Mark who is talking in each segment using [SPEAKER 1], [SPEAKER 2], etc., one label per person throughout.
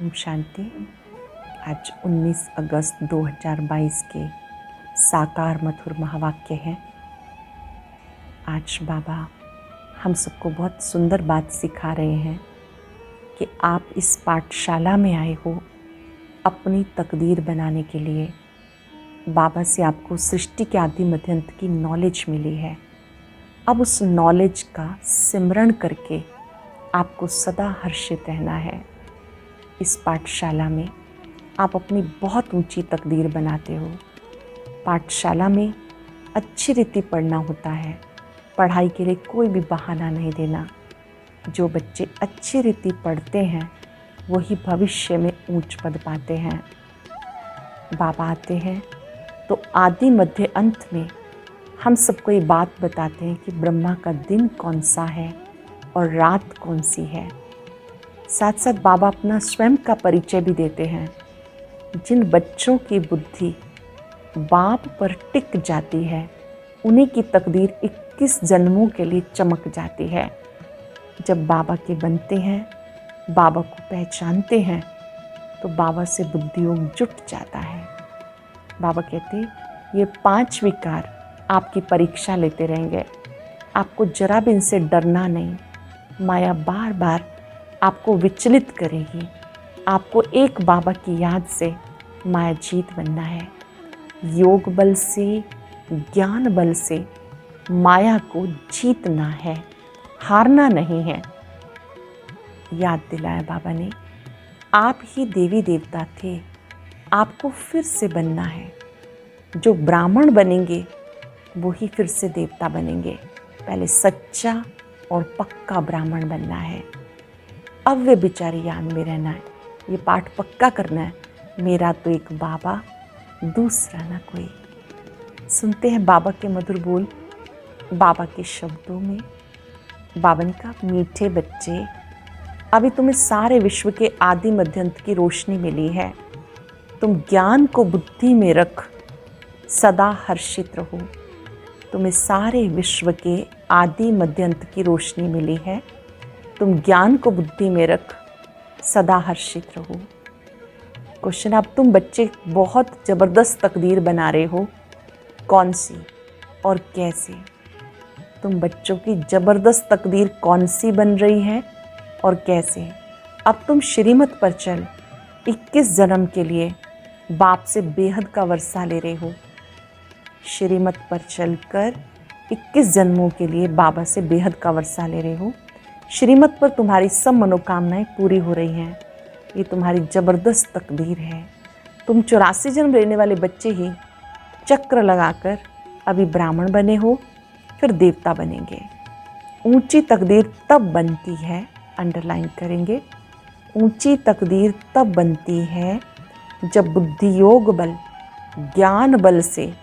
[SPEAKER 1] ओम शांति। आज 19 अगस्त 2022 के साकार मधुर महावाक्य हैं। आज बाबा हम सबको बहुत सुंदर बात सिखा रहे हैं कि आप इस पाठशाला में आए हो अपनी तकदीर बनाने के लिए। बाबा से आपको सृष्टि के आदि मध्य अंत की नॉलेज मिली है। अब उस नॉलेज का सिमरण करके आपको सदा हर्षित रहना है। इस पाठशाला में आप अपनी बहुत ऊंची तकदीर बनाते हो। पाठशाला में अच्छी रीति पढ़ना होता है। पढ़ाई के लिए कोई भी बहाना नहीं देना। जो बच्चे अच्छी रीति पढ़ते हैं वही भविष्य में ऊंच पद पाते हैं। बाबा आते हैं तो आदि मध्य अंत में हम सबको ये बात बताते हैं कि ब्रह्मा का दिन कौन सा है और रात कौन सी है। साथ साथ बाबा अपना स्वयं का परिचय भी देते हैं। जिन बच्चों की बुद्धि बाप पर टिक जाती है उन्हीं की तकदीर 21 जन्मों के लिए चमक जाती है। जब बाबा के बनते हैं, बाबा को पहचानते हैं, तो बाबा से बुद्धि योग जुट जाता है। बाबा कहते ये 5 विकार आपकी परीक्षा लेते रहेंगे। आपको जरा भी इनसे डरना नहीं। माया बार बार आपको विचलित करेगी। आपको एक बाबा की याद से माया जीत बनना है। योग बल से, ज्ञान बल से माया को जीतना है, हारना नहीं है। याद दिलाया बाबा ने, आप ही देवी देवता थे, आपको फिर से बनना है। जो ब्राह्मण बनेंगे वो ही फिर से देवता बनेंगे। पहले सच्चा और पक्का ब्राह्मण बनना है। अव्य विचारी याद में रहना है। ये पाठ पक्का करना है। मेरा तो एक बाबा, दूसरा ना कोई। सुनते हैं बाबा के मधुर बोल, बाबा के शब्दों में। बाबा ने कहा, मीठे बच्चे, अभी तुम्हें सारे विश्व के आदि मध्यांत की रोशनी मिली है। तुम ज्ञान को बुद्धि में रख सदा हर्षित रहो। तुम्हें सारे विश्व के आदि मध्यांत की रोशनी मिली है। तुम ज्ञान को बुद्धि में रख सदा हर्षित रहो। क्वेश्चन, अब तुम बच्चे बहुत ज़बरदस्त तकदीर बना रहे हो। कौन सी और कैसे? तुम बच्चों की ज़बरदस्त तकदीर कौन सी बन रही है और कैसे? अब तुम श्रीमत पर चल। 21 जन्म के लिए बाप से बेहद का वर्षा ले रहे हो। श्रीमत पर चलकर 21 जन्मों के लिए बाबा से बेहद का वर्षा ले रहे हो। श्रीमत पर तुम्हारी सब मनोकामनाएं पूरी हो रही हैं। ये तुम्हारी ज़बरदस्त तकदीर है। तुम 84 जन्म लेने वाले बच्चे ही चक्र लगाकर अभी ब्राह्मण बने हो, फिर देवता बनेंगे। ऊंची तकदीर तब बनती है, अंडरलाइन करेंगे, ऊंची तकदीर तब बनती है जब बुद्धि योग बल, ज्ञान बल से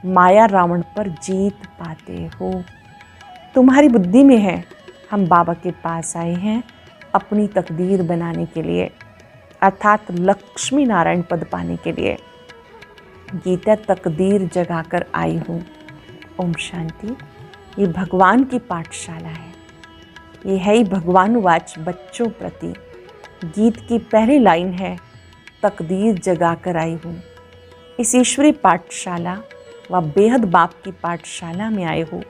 [SPEAKER 1] माया रावण पर जीत पाते हो। तुम्हारी बुद्धि में है। हम बाबा के पास आए हैं अपनी तकदीर बनाने के लिए, अर्थात लक्ष्मी नारायण पद पाने के लिए। गीता तकदीर जगाकर आई हूँ। ओम शांति। ये भगवान की पाठशाला है। ये है ही भगवानुवाच बच्चों प्रति। गीत की पहली लाइन है, तकदीर जगाकर आई हूँ। इस ईश्वरी पाठशाला व बेहद बाप की पाठशाला में आए हो।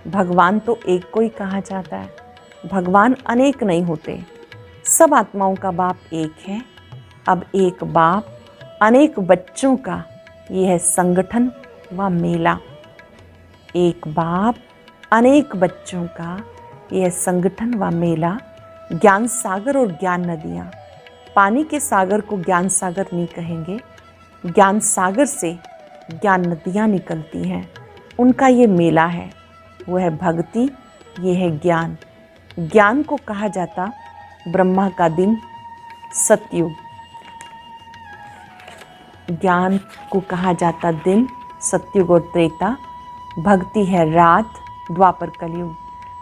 [SPEAKER 1] भगवान तो एक को ही कहा जाता है। भगवान अनेक नहीं होते। सब आत्माओं का बाप एक है। अब एक बाप अनेक बच्चों का ये है संगठन व मेला। एक बाप अनेक बच्चों का ये है संगठन व मेला। ज्ञान सागर और ज्ञान नदियाँ। पानी के सागर को ज्ञान सागर नहीं कहेंगे। ज्ञान सागर से ज्ञान नदियाँ निकलती हैं, उनका ये मेला है। वो है भक्ति, ये है ज्ञान। ज्ञान को कहा जाता ब्रह्मा का दिन, सतयुग। ज्ञान को कहा जाता दिन, सतयुग और त्रेता। भक्ति है रात, द्वापर कलयुग।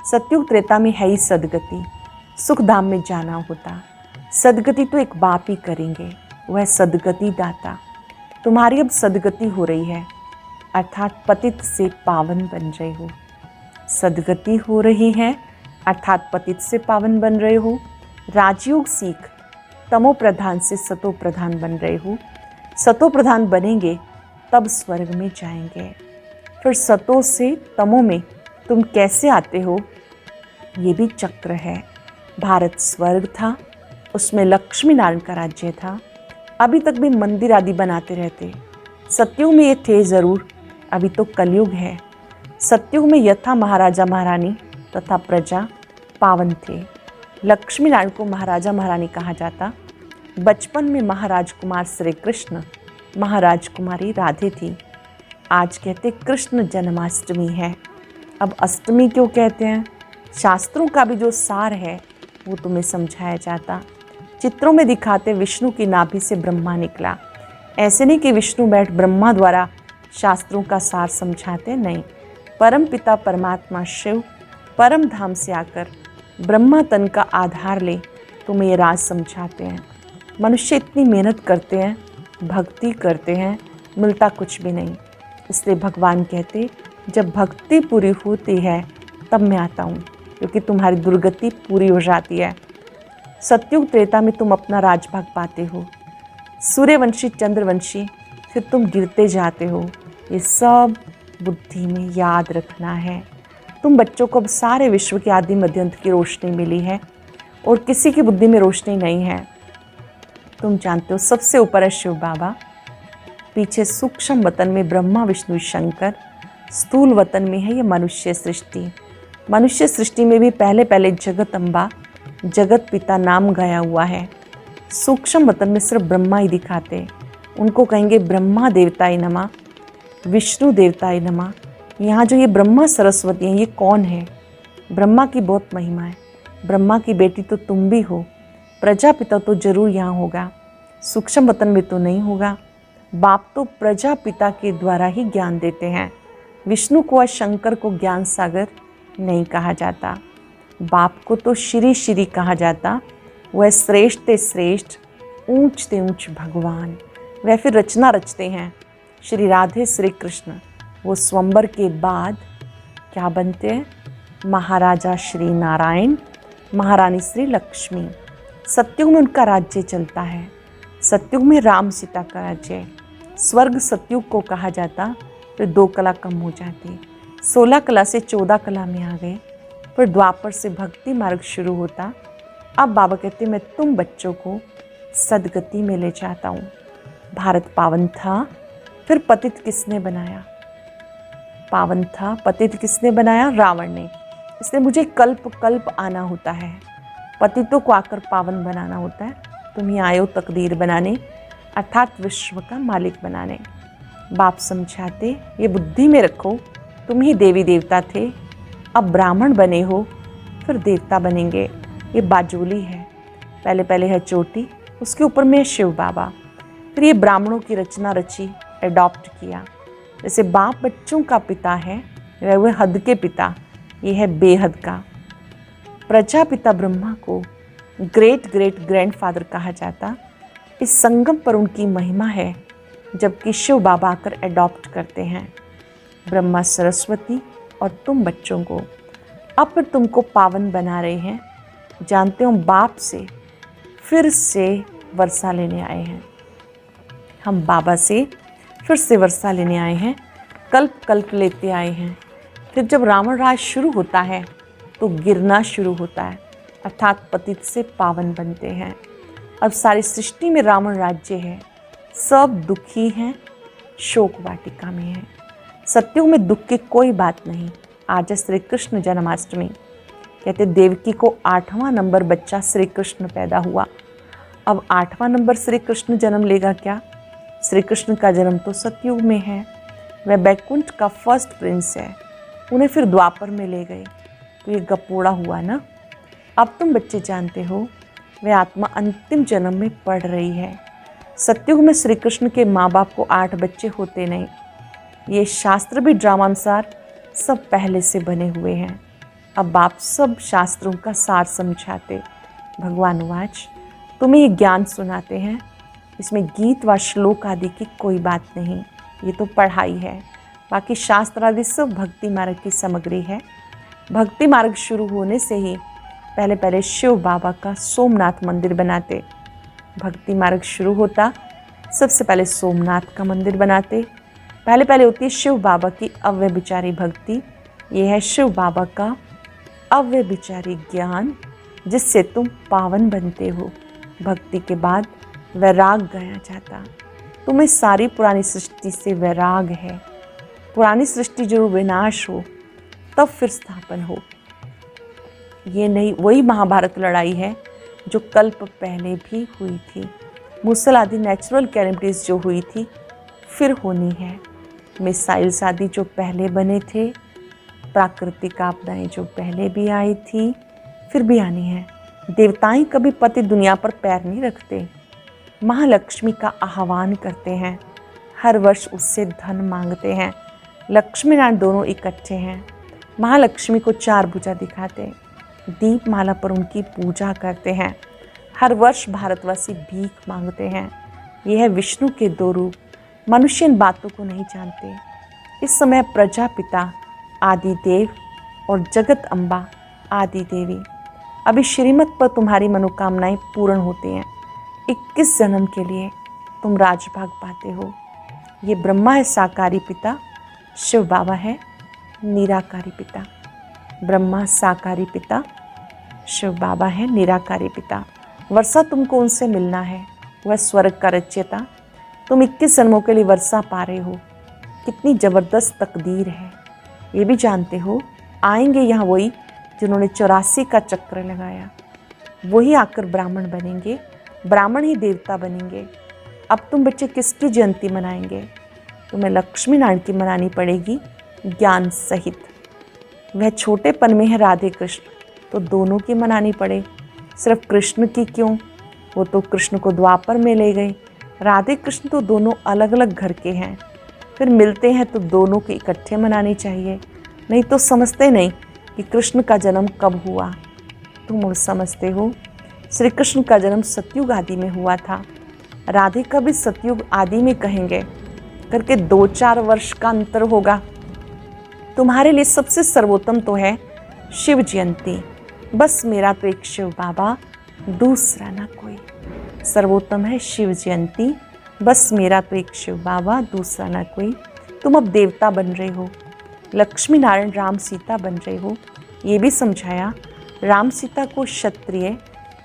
[SPEAKER 1] सतयुग त्रेता में है ही सदगति, सुख धाम में जाना होता। सदगति तो एक बाप ही करेंगे, वह सदगति दाता। तुम्हारी अब सदगति हो रही है, अर्थात पतित से पावन बन रहे हो। सदगति हो रही है अर्थात पतित से पावन बन रहे हो। राजयोग सीख तमो प्रधान से सतो प्रधान बन रहे हो। सतो प्रधान बनेंगे तब स्वर्ग में जाएंगे। फिर सतो से तमो में तुम कैसे आते हो, ये भी चक्र है। भारत स्वर्ग था, उसमें लक्ष्मी नारायण का राज्य था, अभी तक भी मंदिर आदि बनाते रहते। सतयुग में ये थे ज़रूर, अभी तो कलयुग है। सतयुग में यथा महाराजा महारानी तथा प्रजा पावन थे। लक्ष्मी नारायण को महाराजा महारानी कहा जाता। बचपन में महाराज कुमार श्री कृष्ण, महाराज कुमारी राधे थी। आज कहते कृष्ण जन्माष्टमी है। अब अष्टमी क्यों कहते हैं? शास्त्रों का भी जो सार है वो तुम्हें समझाया जाता। चित्रों में दिखाते विष्णु की नाभि से ब्रह्मा निकला। ऐसे नहीं कि विष्णु बैठ ब्रह्मा द्वारा शास्त्रों का सार समझाते, नहीं। परम पिता परमात्मा शिव परम धाम से आकर ब्रह्मा तन का आधार ले तुम्हें ये राज समझाते हैं। मनुष्य इतनी मेहनत करते हैं, भक्ति करते हैं, मिलता कुछ भी नहीं। इसलिए भगवान कहते जब भक्ति पूरी होती है तब मैं आता हूँ, क्योंकि तुम्हारी दुर्गति पूरी हो जाती है। सतयुग त्रेता में तुम अपना राजभाग पाते हो, सूर्यवंशी चंद्रवंशी, फिर तुम गिरते जाते हो। ये सब बुद्धि में याद रखना है। तुम बच्चों को अब सारे विश्व के आदि मध्यंत की रोशनी मिली है और किसी की बुद्धि में रोशनी नहीं है। तुम जानते हो सबसे ऊपर है शिव बाबा, पीछे सूक्ष्म वतन में ब्रह्मा विष्णु शंकर, स्थूल वतन में है ये मनुष्य सृष्टि। मनुष्य सृष्टि में भी पहले पहले जगत अम्बा जगत पिता नाम गाया हुआ है। सूक्ष्म वतन में सिर्फ ब्रह्मा ही दिखाते, उनको कहेंगे ब्रह्मा देवताय नमः, विष्णु देवताय नमः। यहाँ जो ये ब्रह्मा सरस्वती हैं, ये कौन है? ब्रह्मा की बहुत महिमा है। ब्रह्मा की बेटी तो तुम भी हो। प्रजापिता तो जरूर यहाँ होगा, सूक्ष्म वतन में तो नहीं होगा। बाप तो प्रजापिता के द्वारा ही ज्ञान देते हैं। विष्णु को और शंकर को ज्ञान सागर नहीं कहा जाता। बाप को तो श्री श्री कहा जाता। वह श्रेष्ठ ते श्रेष्ठ, ऊंच ते ऊंच भगवान। वह फिर रचना रचते हैं। श्री राधे श्री कृष्ण वो स्वयंवर के बाद क्या बनते हैं? महाराजा श्री नारायण, महारानी श्री लक्ष्मी। सतयुग में उनका राज्य चलता है। सतयुग में राम सीता का राज्य है। स्वर्ग सतयुग को कहा जाता, फिर 2 कला कम हो जाती। 16 कला से 14 कला में आ गए। फिर द्वापर से भक्ति मार्ग शुरू होता। अब बाबा कहते मैं तुम बच्चों को सदगति में ले जाता हूँ। भारत पावन था, फिर पतित किसने बनाया? पावन था, पतित किसने बनाया? रावण ने। इसलिए मुझे कल्प कल्प आना होता है, पतितों को आकर पावन बनाना होता है। तुम ही आए हो तकदीर बनाने, अर्थात विश्व का मालिक बनाने। बाप समझाते ये बुद्धि में रखो, तुम ही देवी देवता थे, अब ब्राह्मण बने हो, फिर देवता बनेंगे। ये बाजोली है, पहले पहले है चोटी, उसके ऊपर में है शिव बाबा। फिर ये ब्राह्मणों की रचना रची, एडॉप्ट किया। जैसे बाप बच्चों का पिता है, वह हद के पिता, ये है बेहद का। प्रजापिता ब्रह्मा को ग्रेट ग्रेट ग्रैंडफादर कहा जाता। इस संगम पर उनकी महिमा है, जबकि शिव बाबा आकर एडॉप्ट करते हैं ब्रह्मा सरस्वती और तुम बच्चों को। अब फिर तुमको पावन बना रहे हैं। जानते हो बाप से फिर से वर्षा लेने आए हैं। हम बाबा से फिर से वर्षा लेने आए हैं, कल्प कल्प लेते आए हैं। फिर जब रावण राज शुरू होता है तो गिरना शुरू होता है, अर्थात पतित से पावन बनते हैं। अब सारी सृष्टि में रावण राज्य है, सब दुखी हैं, शोक वाटिका में हैं। सतयुग में दुख की कोई बात नहीं। आज श्री कृष्ण जन्माष्टमी, कहते देवकी को 8वां नंबर बच्चा श्री कृष्ण पैदा हुआ। अब 8वां नंबर श्री कृष्ण जन्म लेगा क्या? श्री कृष्ण का जन्म तो सतयुग में है। वह बैकुंठ का फर्स्ट प्रिंस है, उन्हें फिर द्वापर में ले गए, तो ये गपोड़ा हुआ ना। अब तुम बच्चे जानते हो वह आत्मा अंतिम जन्म में पढ़ रही है। सतयुग में श्री कृष्ण के माँ बाप को 8 बच्चे होते नहीं। ये शास्त्र भी ड्रामानुसार सब पहले से बने हुए हैं। अब बाप सब शास्त्रों का सार समझाते। भगवान वाच तुम्हें ये ज्ञान सुनाते हैं, इसमें गीत व श्लोक आदि की कोई बात नहीं, ये तो पढ़ाई है। बाकी शास्त्र आदि सब भक्ति मार्ग की सामग्री है। भक्ति मार्ग शुरू होने से ही पहले पहले शिव बाबा का सोमनाथ मंदिर बनाते, भक्ति मार्ग शुरू होता, सबसे पहले सोमनाथ का मंदिर बनाते। पहले होती है शिव बाबा की अव्यभिचारी भक्ति। ये है शिव बाबा का अव्यभिचारी ज्ञान, जिससे तुम पावन बनते हो। भक्ति के बाद वैराग गाया जाता। तुम्हें सारी पुरानी सृष्टि से वैराग है। पुरानी सृष्टि जरूर विनाश हो, तब फिर स्थापन हो। ये नहीं, वही महाभारत लड़ाई है जो कल्प पहले भी हुई थी। मूसल आदि नेचुरल कैलेमिटीज जो हुई थी फिर होनी है। मिसाइल्स आदि जो पहले बने थे, प्राकृतिक आपदाएं जो पहले भी आई थी फिर भी आनी है। देवताएं कभी पति दुनिया पर पैर नहीं रखते, महालक्ष्मी का आह्वान करते हैं, हर वर्ष उससे धन मांगते हैं। लक्ष्मी नारायण दोनों इकट्ठे हैं। महालक्ष्मी को 4 भुजा दिखाते, दीपमाला पर उनकी पूजा करते हैं। हर वर्ष भारतवासी भीख मांगते हैं। यह है विष्णु के 2 रूप। मनुष्य इन बातों को नहीं जानते। इस समय प्रजापिता आदिदेव और जगत अम्बा आदि देवी, अभी श्रीमत पर तुम्हारी मनोकामनाएं पूर्ण होती हैं। 21 जन्म के लिए तुम राजभाग पाते हो। ये ब्रह्मा है साकारी पिता, शिव बाबा है निराकारी पिता। ब्रह्मा साकारी पिता, शिव बाबा है निराकारी पिता। वर्षा तुमको उनसे मिलना है, वह स्वर्ग का रचयिता। तुम 21 जन्मों के लिए वर्षा पा रहे हो। कितनी जबरदस्त तकदीर है, ये भी जानते हो। आएंगे यहाँ वही जिन्होंने 84 का चक्र लगाया, वही आकर ब्राह्मण बनेंगे, ब्राह्मण ही देवता बनेंगे। अब तुम बच्चे किसकी जयंती मनाएंगे? तुम्हें लक्ष्मी नारायण की मनानी पड़ेगी, ज्ञान सहित। वह छोटेपन में है राधे कृष्ण, तो दोनों की मनानी पड़े। सिर्फ कृष्ण की क्यों? वो तो कृष्ण को द्वापर में ले गए। राधे कृष्ण तो दोनों अलग अलग घर के हैं, फिर मिलते हैं तो दोनों की इकट्ठे मनानी चाहिए। नहीं तो समझते नहीं कि कृष्ण का जन्म कब हुआ। तुम और समझते हो श्री कृष्ण का जन्म सतयुग आदि में हुआ था। राधे का भी सतयुग आदि में कहेंगे करके 2-4 वर्ष का अंतर होगा। तुम्हारे लिए सबसे सर्वोत्तम तो है शिव जयंती। बस मेरा तो एक शिव बाबा, दूसरा ना कोई। सर्वोत्तम है शिव जयंती, बस मेरा तो एक शिव बाबा, दूसरा ना कोई। तुम अब देवता बन रहे हो, लक्ष्मी नारायण राम सीता बन रहे हो। ये भी समझाया राम सीता को क्षत्रिय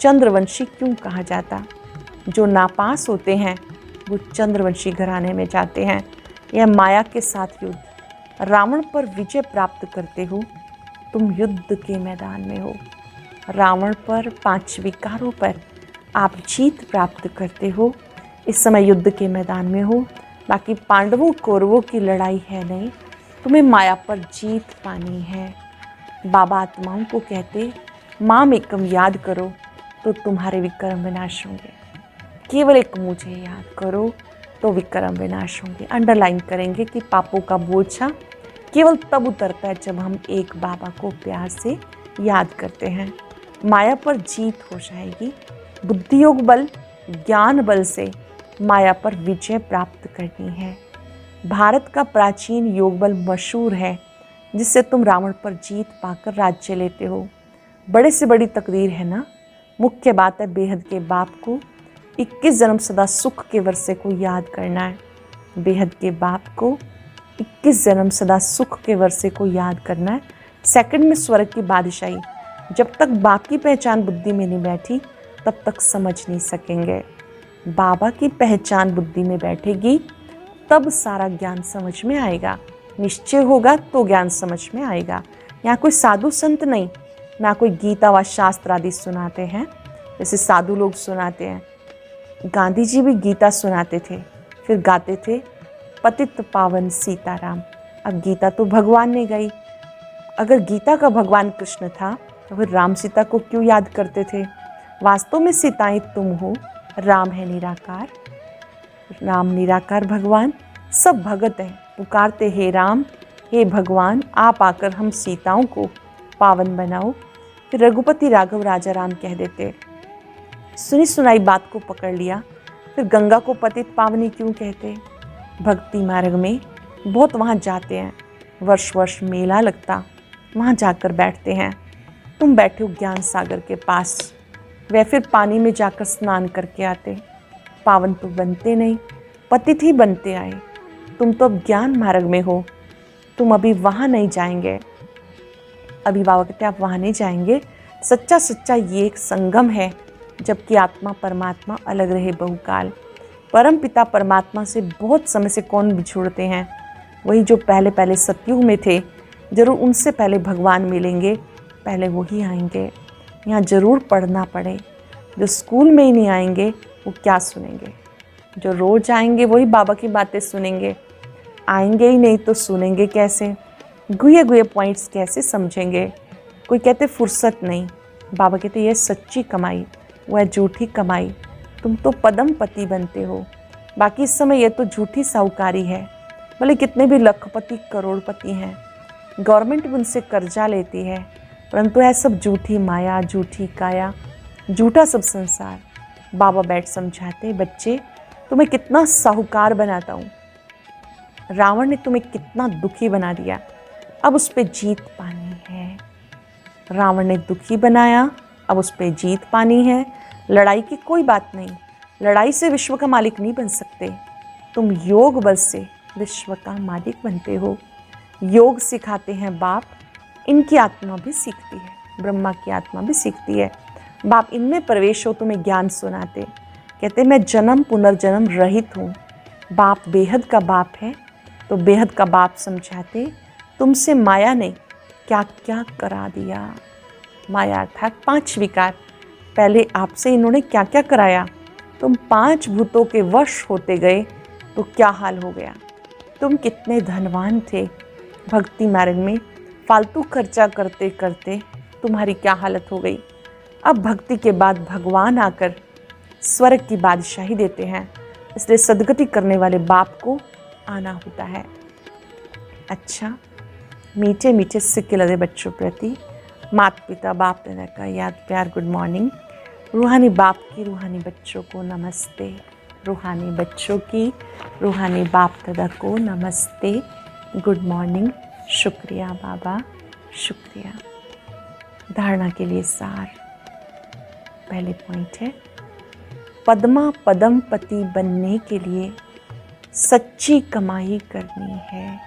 [SPEAKER 1] चंद्रवंशी क्यों कहा जाता। जो नापास होते हैं वो चंद्रवंशी घराने में जाते हैं। यह माया के साथ युद्ध, रावण पर विजय प्राप्त करते हो। तुम युद्ध के मैदान में हो। रावण पर, 5 विकारों पर आप जीत प्राप्त करते हो। इस समय युद्ध के मैदान में हो। बाकी पांडवों कौरवों की लड़ाई है नहीं, तुम्हें माया पर जीत पानी है। बाबा आत्माओं को कहते, माम एकम याद करो तो तुम्हारे विक्रम विनाश होंगे। केवल एक मुझे याद करो तो विक्रम विनाश होंगे। अंडरलाइन करेंगे कि पापों का बोझा केवल तब उतरता है जब हम एक बाबा को प्यार से याद करते हैं। माया पर जीत हो जाएगी। बुद्धि योग बल, ज्ञान बल से माया पर विजय प्राप्त करनी है। भारत का प्राचीन योग बल मशहूर है, जिससे तुम रावण पर जीत पाकर राज्य लेते हो। बड़े से बड़ी तकदीर है ना। मुख्य बात है बेहद के बाप को 21 जन्म सदा सुख के वर्षे को याद करना है। बेहद के बाप को 21 जन्म सदा सुख के वर्षे को याद करना है। सेकंड में स्वर्ग की बादशाही। जब तक बाप की पहचान बुद्धि में नहीं बैठी तब तक समझ नहीं सकेंगे। बाबा की पहचान बुद्धि में बैठेगी तब सारा ज्ञान समझ में आएगा। निश्चय होगा तो ज्ञान समझ में आएगा। यहाँ कोई साधु संत नहीं, ना कोई गीता व शास्त्र आदि सुनाते हैं जैसे साधु लोग सुनाते हैं। गांधी जी भी गीता सुनाते थे, फिर गाते थे पतित पावन सीताराम। अब गीता तो भगवान ने गाई। अगर गीता का भगवान कृष्ण था तो फिर राम सीता को क्यों याद करते थे? वास्तव में सीताएं तुम हो, राम है निराकार। राम निराकार भगवान, सब भगत हैं। पुकारते हे राम, हे भगवान, आप आकर हम सीताओं को पावन बनाओ। फिर रघुपति राघव राजा राम कह देते। सुनी सुनाई बात को पकड़ लिया। फिर गंगा को पतित पावनी क्यों कहते? भक्ति मार्ग में बहुत वहाँ जाते हैं, वर्ष वर्ष मेला लगता, वहाँ जाकर बैठते हैं। तुम बैठे हो ज्ञान सागर के पास, वह फिर पानी में जाकर स्नान करके आते। पावन तो बनते नहीं, पतित ही बनते आए। तुम तो अब ज्ञान मार्ग में हो, तुम अभी वहाँ नहीं जाएंगे। अभी बाबा कहते आप वहाँ नहीं जाएंगे। सच्चा सच्चा ये एक संगम है, जबकि आत्मा परमात्मा अलग रहे बहुकाल। परम पिता परमात्मा से बहुत समय से कौन बिछुड़ते हैं? वही जो पहले पहले सतयुग में थे। जरूर उनसे पहले भगवान मिलेंगे, पहले वही आएंगे। यहाँ जरूर पढ़ना पड़े। जो स्कूल में ही नहीं आएंगे वो क्या सुनेंगे? जो रोज आएंगे वही बाबा की बातें सुनेंगे। आएंगे ही नहीं तो सुनेंगे कैसे? गुए गुए पॉइंट्स कैसे समझेंगे? कोई कहते फुर्सत नहीं। बाबा कहते यह सच्ची कमाई, वह झूठी कमाई। तुम तो पदम पति बनते हो, बाकी इस समय यह तो झूठी साहूकारी है। भले कितने भी लखपति करोड़पति हैं, गवर्नमेंट भी उनसे कर्जा लेती है, परंतु यह सब झूठी माया, झूठी काया, झूठा सब संसार। बाबा बैठ समझाते, बच्चे तुम्हें कितना साहूकार बनाता हूँ। रावण ने तुम्हें कितना दुखी बना दिया, अब उस पर जीत पानी है। रावण ने दुखी बनाया, अब उस पर जीत पानी है। लड़ाई की कोई बात नहीं, लड़ाई से विश्व का मालिक नहीं बन सकते। तुम योग बल से विश्व का मालिक बनते हो। योग सिखाते हैं बाप, इनकी आत्मा भी सीखती है, ब्रह्मा की आत्मा भी सीखती है। बाप इनमें प्रवेश हो, तुम्हें ज्ञान सुनाते। कहते मैं जन्म पुनर्जन्म रहित हूँ। बाप बेहद का बाप है, तो बेहद का बाप समझाते तुमसे माया ने क्या क्या करा दिया। माया अर्थात 5 विकार। पहले आपसे इन्होंने क्या क्या कराया। तुम 5 भूतों के वश होते गए तो क्या हाल हो गया। तुम कितने धनवान थे, भक्ति मार्ग में फालतू खर्चा करते करते तुम्हारी क्या हालत हो गई। अब भक्ति के बाद भगवान आकर स्वर्ग की बादशाही देते हैं, इसलिए सदगति करने वाले बाप को आना होता है। अच्छा, मीठे मीठे सिक्के लगे बच्चों प्रति माता पिता बाप दादा का याद प्यार गुड मॉर्निंग। रूहानी बाप की रूहानी बच्चों को नमस्ते। रूहानी बच्चों की रूहानी बाप दादा को नमस्ते, गुड मॉर्निंग। शुक्रिया बाबा, शुक्रिया। धारणा के लिए सार। पहले पॉइंट है, पद्मा पदम पति बनने के लिए सच्ची कमाई करनी है।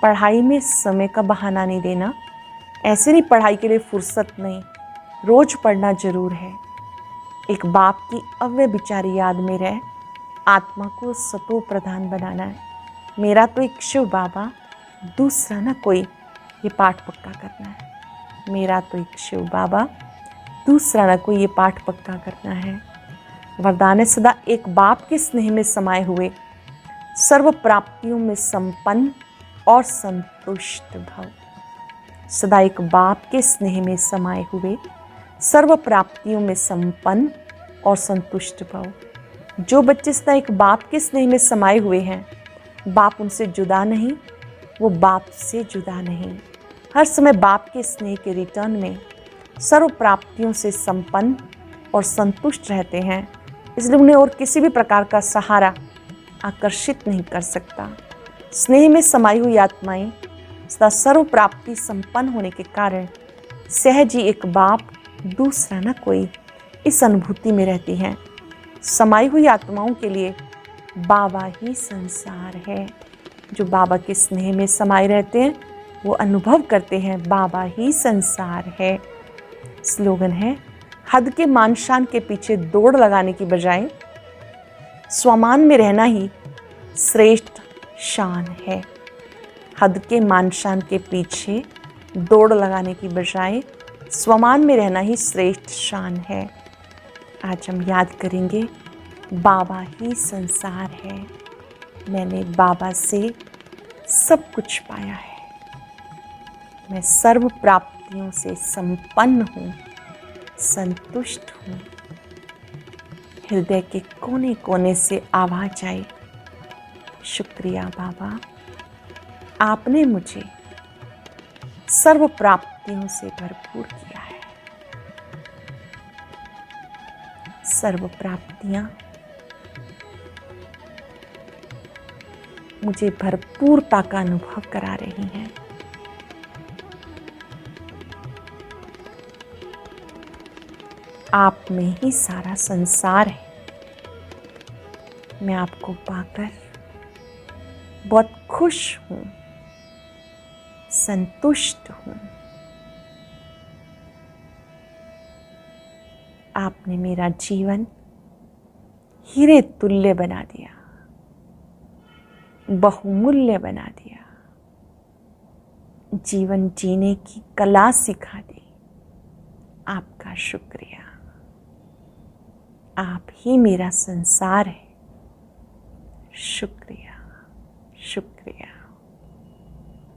[SPEAKER 1] पढ़ाई में समय का बहाना नहीं देना। ऐसे नहीं पढ़ाई के लिए फुर्सत नहीं, रोज पढ़ना जरूर है। एक बाप की अव्यभिचारी याद में रह आत्मा को सतो प्रधान बनाना है। मेरा तो एक शिव बाबा, दूसरा ना कोई, ये पाठ पक्का करना है। मेरा तो एक शिव बाबा, दूसरा ना कोई, ये पाठ पक्का करना है। वरदान है सदा एक बाप के स्नेह में समाये हुए, सर्व प्राप्तियों में संपन्न और संतुष्ट भव। सदा एक बाप के स्नेह में समाये हुए, सर्व प्राप्तियों में संपन्न और संतुष्ट भव। जो बच्चे सदा एक बाप के स्नेह में समाये हुए हैं, बाप उनसे जुदा नहीं, वो बाप से जुदा नहीं। हर समय बाप के स्नेह के रिटर्न में सर्व प्राप्तियों से संपन्न और संतुष्ट रहते हैं, इसलिए उन्हें और किसी भी प्रकार का सहारा आकर्षित नहीं कर सकता। स्नेह में समाई हुई आत्माएं सदा सर्व प्राप्ति संपन्न होने के कारण सहज ही एक बाप, दूसरा न कोई, इस अनुभूति में रहती हैं। समाई हुई आत्माओं के लिए बाबा ही संसार है। जो बाबा के स्नेह में समाये रहते हैं वो अनुभव करते हैं बाबा ही संसार है। स्लोगन है, हद के मान शान के पीछे दौड़ लगाने की बजाय स्वमान में रहना ही श्रेष्ठ शान है। हद के मान शान के पीछे दौड़ लगाने की बजाय स्वमान में रहना ही श्रेष्ठ शान है। आज हम याद करेंगे, बाबा ही संसार है। मैंने बाबा से सब कुछ पाया है। मैं सर्व प्राप्तियों से संपन्न हूँ, संतुष्ट हूँ। हृदय के कोने कोने से आवाज आई, शुक्रिया बाबा, आपने मुझे सर्व प्राप्तियों से भरपूर किया है। सर्व प्राप्तियां मुझे भरपूरता का अनुभव करा रही हैं। आप में ही सारा संसार है। मैं आपको पाकर बहुत खुश हूँ, संतुष्ट हूँ। आपने मेरा जीवन हीरे तुल्य बना दिया, बहुमूल्य बना दिया, जीवन जीने की कला सिखा दी। आपका शुक्रिया। आप ही मेरा संसार है। शुक्रिया, शुक्रिया।